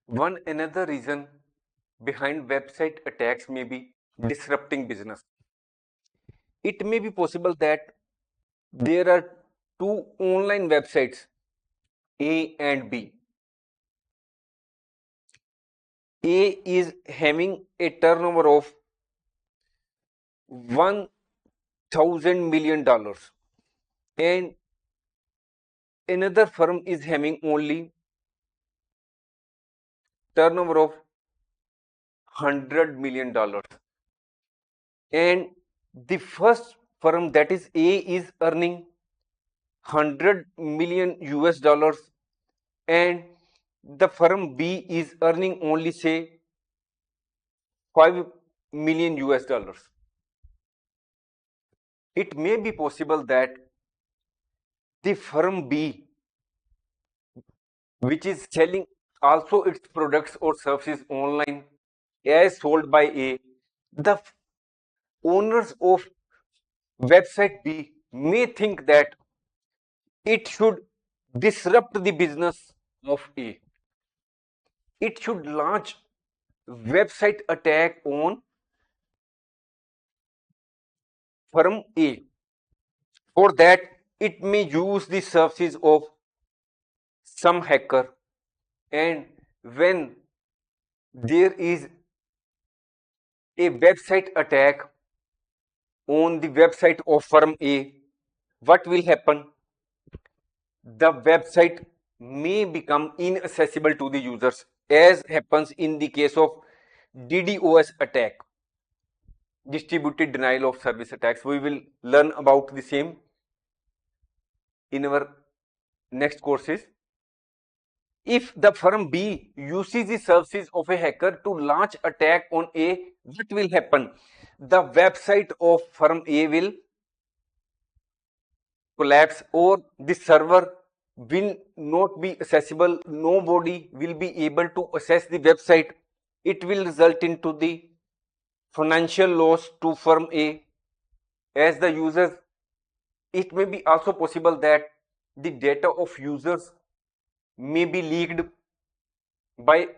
One another reason behind website attacks may be disrupting business. It may be possible that there are two online websites, A and B. A is having a turnover of $1,000 million and another firm is having only turnover of $100 million. And the first firm, that is A, is earning 100 million US dollars and the firm B is earning only say 5 million US dollars. It may be possible that the firm B, which is selling also its products or services online as sold by A, the owners of website B may think that it should disrupt the business of A. It should launch website attack on firm A. For that, it may use the services of some hacker, and when there is a website attack on the website of firm A, what will happen? The website may become inaccessible to the users, as happens in the case of DDoS attack, distributed denial of service attacks. We will learn about the same in our next courses. If the firm B uses the services of a hacker to launch attack on A, what will happen? The website of firm A will collapse or the server will not be accessible. Nobody will be able to access the website. It will result into the financial loss to firm A as the users. It may be also possible that the data of users may be leaked by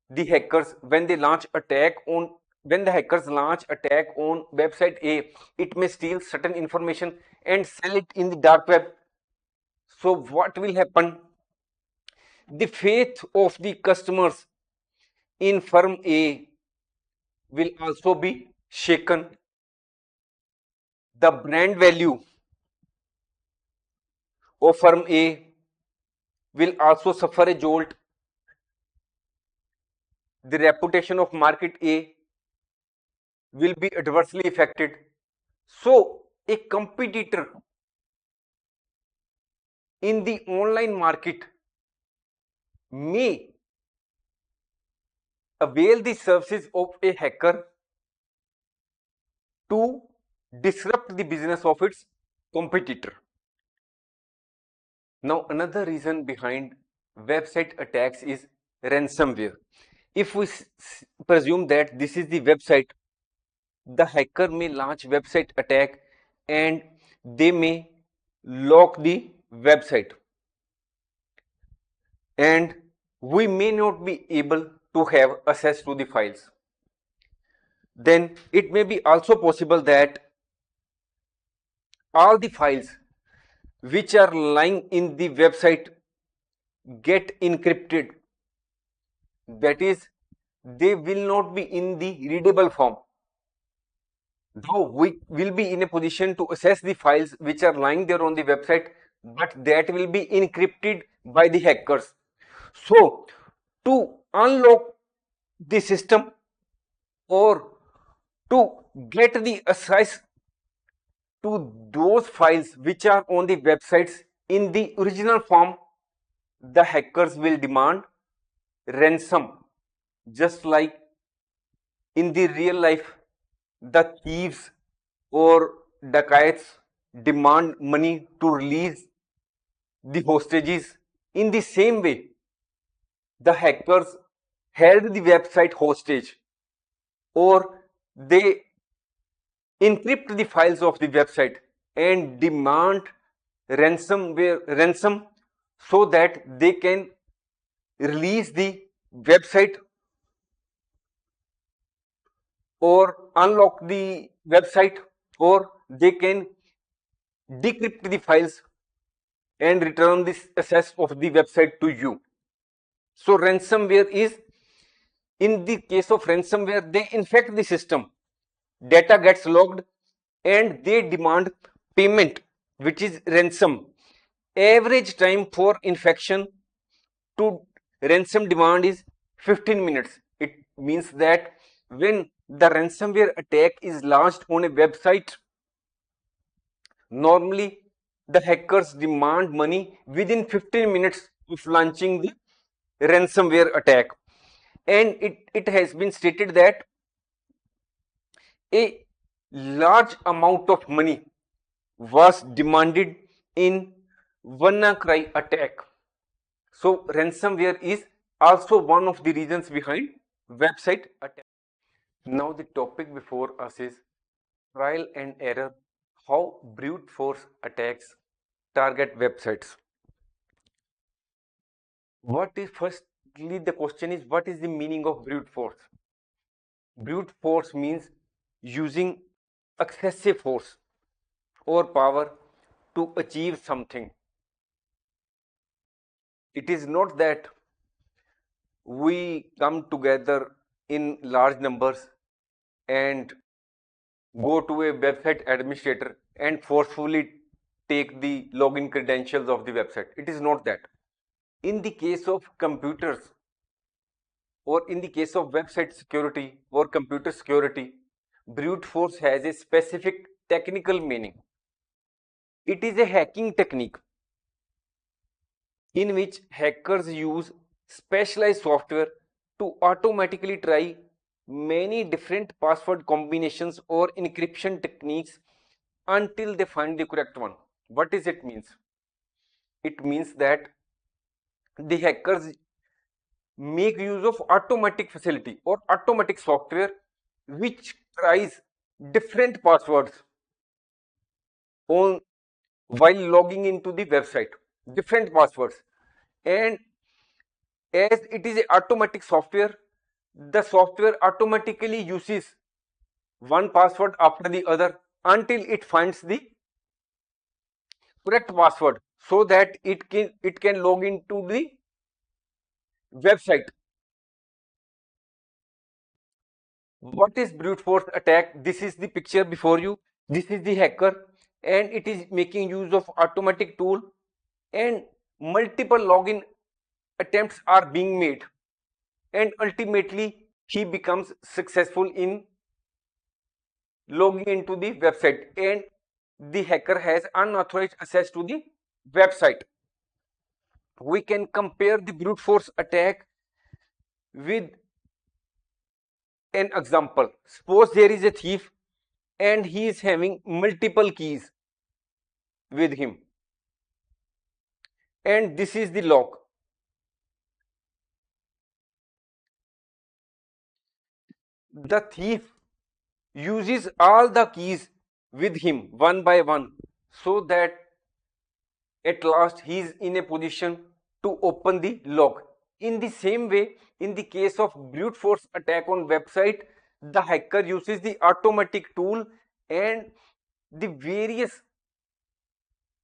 the hackers when they launch attack on when the hackers launch attack on website A. It may steal certain information and sell it in the dark web. So what will happen? The faith of the customers in firm A will also be shaken. The brand value of firm A will also suffer a jolt. The reputation of market A will be adversely affected. So a competitor in the online market may avail the services of a hacker to disrupt the business of its competitor. Now, another reason behind website attacks is ransomware. If we presume that this is the website, the hacker may launch website attack and they may lock the website, and we may not be able to have access to the files. Then it may be also possible that all the files which are lying in the website get encrypted. That is, they will not be in the readable form. Now we will be in a position to access the files which are lying there on the website, but that will be encrypted by the hackers. So to unlock the system or to get the access to those files which are on the websites in the original form, the hackers will demand ransom. Just like in the real life, the thieves or dacoits demand money to release the hostages. In the same way, the hackers held the website hostage, or they encrypt the files of the website and demand ransom so that they can release the website or unlock the website, or they can decrypt the files and return this access of the website to you. So ransomware is, in the case of ransomware, they infect the system, data gets logged, and they demand payment, which is ransom. Average time for infection to ransom demand is 15 minutes. It means that when the ransomware attack is launched on a website, normally the hackers demand money within 15 minutes of launching the ransomware attack. And it has been stated that a large amount of money was demanded in WannaCry attack. So ransomware is also one of the reasons behind website attack. Now the topic before us is trial and error, how brute force attacks target websites. What is, firstly the question is, what is the meaning of brute force? Brute force means using excessive force or power to achieve something. It is not that we come together in large numbers and go to a website administrator and forcefully take the login credentials of the website. It is not that. In the case of computers, or in the case of website security or computer security, brute force has a specific technical meaning. It is a hacking technique in which hackers use specialized software to automatically try many different password combinations or encryption techniques until they find the correct one. What does it means? It means that the hackers make use of automatic facility or automatic software which tries different passwords on while logging into the website, different passwords. And as it is a automatic software, the software automatically uses one password after the other until it finds the correct password, so that it can log into the website. What is brute force attack? This is the picture before you. This is the hacker, and it is making use of automatic tool, and multiple login attempts are being made, and ultimately he becomes successful in logging into the website, and the hacker has unauthorized access to the website. We can compare the brute force attack with an example. Suppose there is a thief and he is having multiple keys with him, and this is the lock. The thief uses all the keys with him one by one, so that at last he is in a position to open the lock. In the same way, in the case of brute force attack on website, the hacker uses the automatic tool, and the various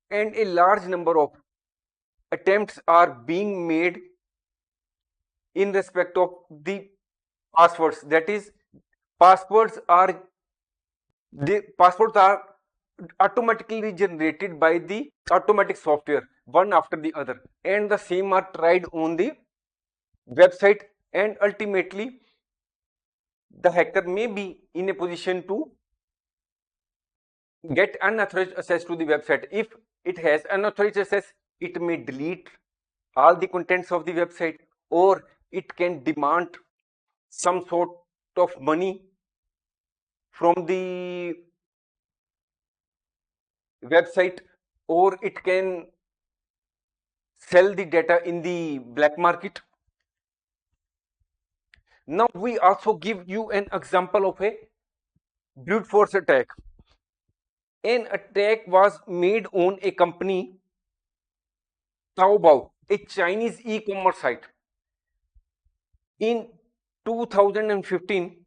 and a large number of attempts are being made in respect of the passwords. That is, passwords are the passwords are automatically generated by the automatic software one after the other, and the same are tried on the website, and ultimately the hacker may be in a position to get unauthorized access to the website. If it has unauthorized access, it may delete all the contents of the website, or it can demand some sort of money from the website, or it can sell the data in the black market. Now we also give you an example of a brute force attack. An attack was made on a company Taobao, a Chinese e-commerce site. In 2015,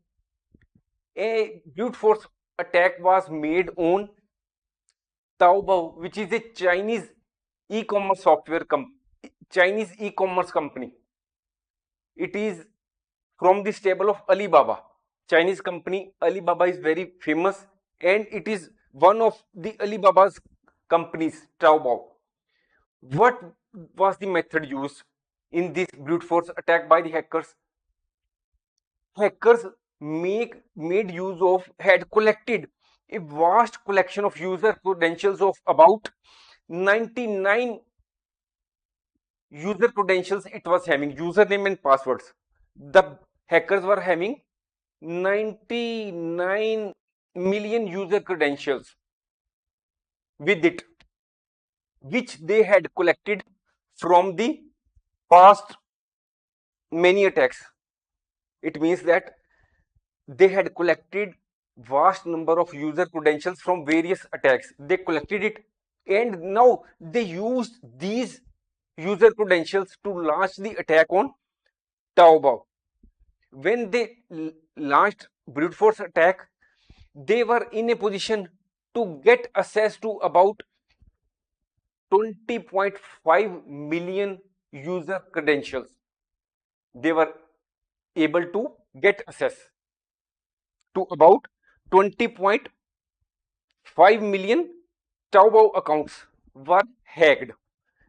a brute force attack was made on Taobao, which is a Chinese e-commerce Chinese e-commerce company. It is from the stable of Alibaba. Chinese company Alibaba is very famous, and it is one of the Alibaba's companies, Taobao. What was the method used in this brute force attack by the hackers? Hackers made use of had collected a vast collection of user credentials of about 99 user credentials. It was having username and passwords. The hackers were having 99 million user credentials with it, which they had collected from the past many attacks. It means that they had collected vast number of user credentials from various attacks. They collected it, and now they used these user credentials to launch the attack on Taobao. When they launched brute force attack, they were in a position to get access to about 20.5 million user credentials. They were able to get access to about 20.5 million Taobao accounts were hacked.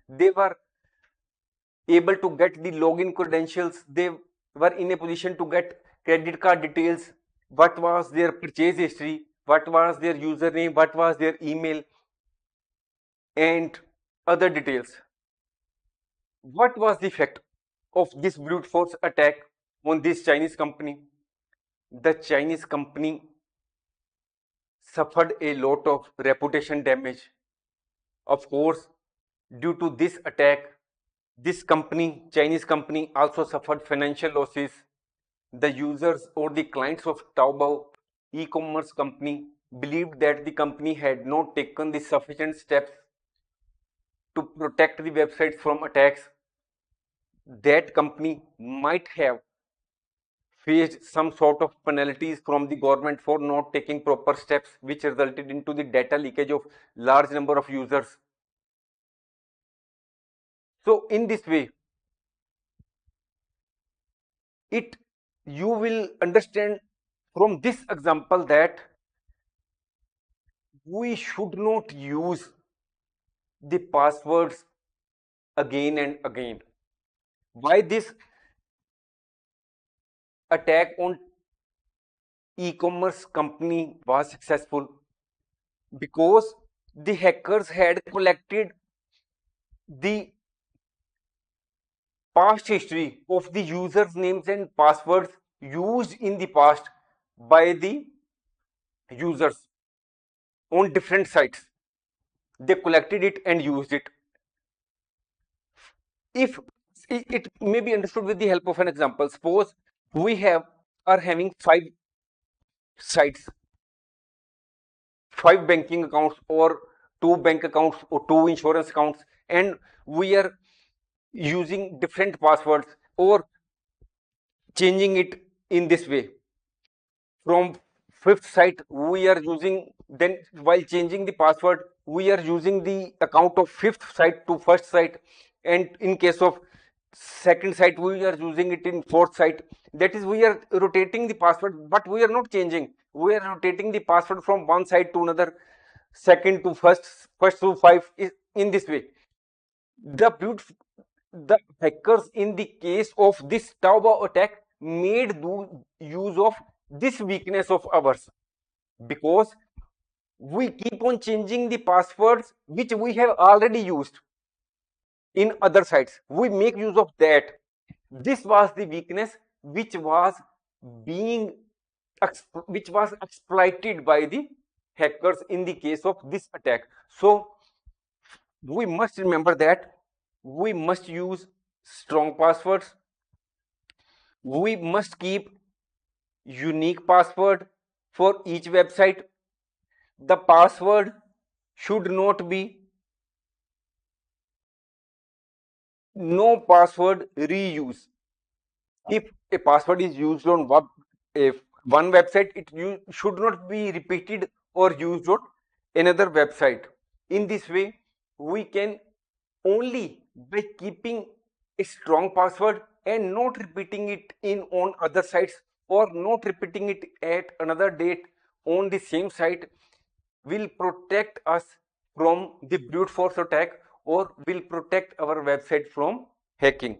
They were able to get the login credentials. They were in a position to get credit card details, what was their purchase history, what was their username, what was their email, and other details. What was the effect of this brute force attack on this Chinese company? The Chinese company suffered a lot of reputation damage. Of course, due to this attack, this company, Chinese company, also suffered financial losses. The users or the clients of Taobao e-commerce company believed that the company had not taken the sufficient steps to protect the websites from attacks. That company might have faced some sort of penalties from the government for not taking proper steps, which resulted into the data leakage of large number of users. So in this way, it you will understand from this example that we should not use the passwords again and again. Why this attack on e-commerce company was successful? Because the hackers had collected the past history of the users names and passwords used in the past by the users on different sites. They collected it and used it. If it may be understood with the help of an example, suppose we are having sites, five banking accounts, or two bank accounts, or two insurance accounts, and we are using different passwords or changing it in this way. From fifth site we are using, then while changing the password we are using the account of fifth site to first site, and in case of second site we are using it in fourth site. That is, we are rotating the password, but we are not changing. We are rotating the password from one site to another, second to first, first to five, is in this way. The hackers in the case of this Taobao attack made use of this weakness of ours, because we keep on changing the passwords which we have already used in other sites. We make use of that. This was the weakness which was being which was exploited by the hackers in the case of this attack. So we must remember that we must use strong passwords. We must keep unique password for each website. The password should not be no password reuse. If a password is used on one website, should not be repeated or used on another website. In this way, we can only by keeping a strong password and not repeating it in on other sites, or not repeating it at another date on the same site, will protect us from the brute force attack, or will protect our website from hacking.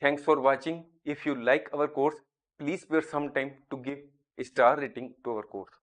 Thanks for watching. If you like our course, please spare some time to give a star rating to our course.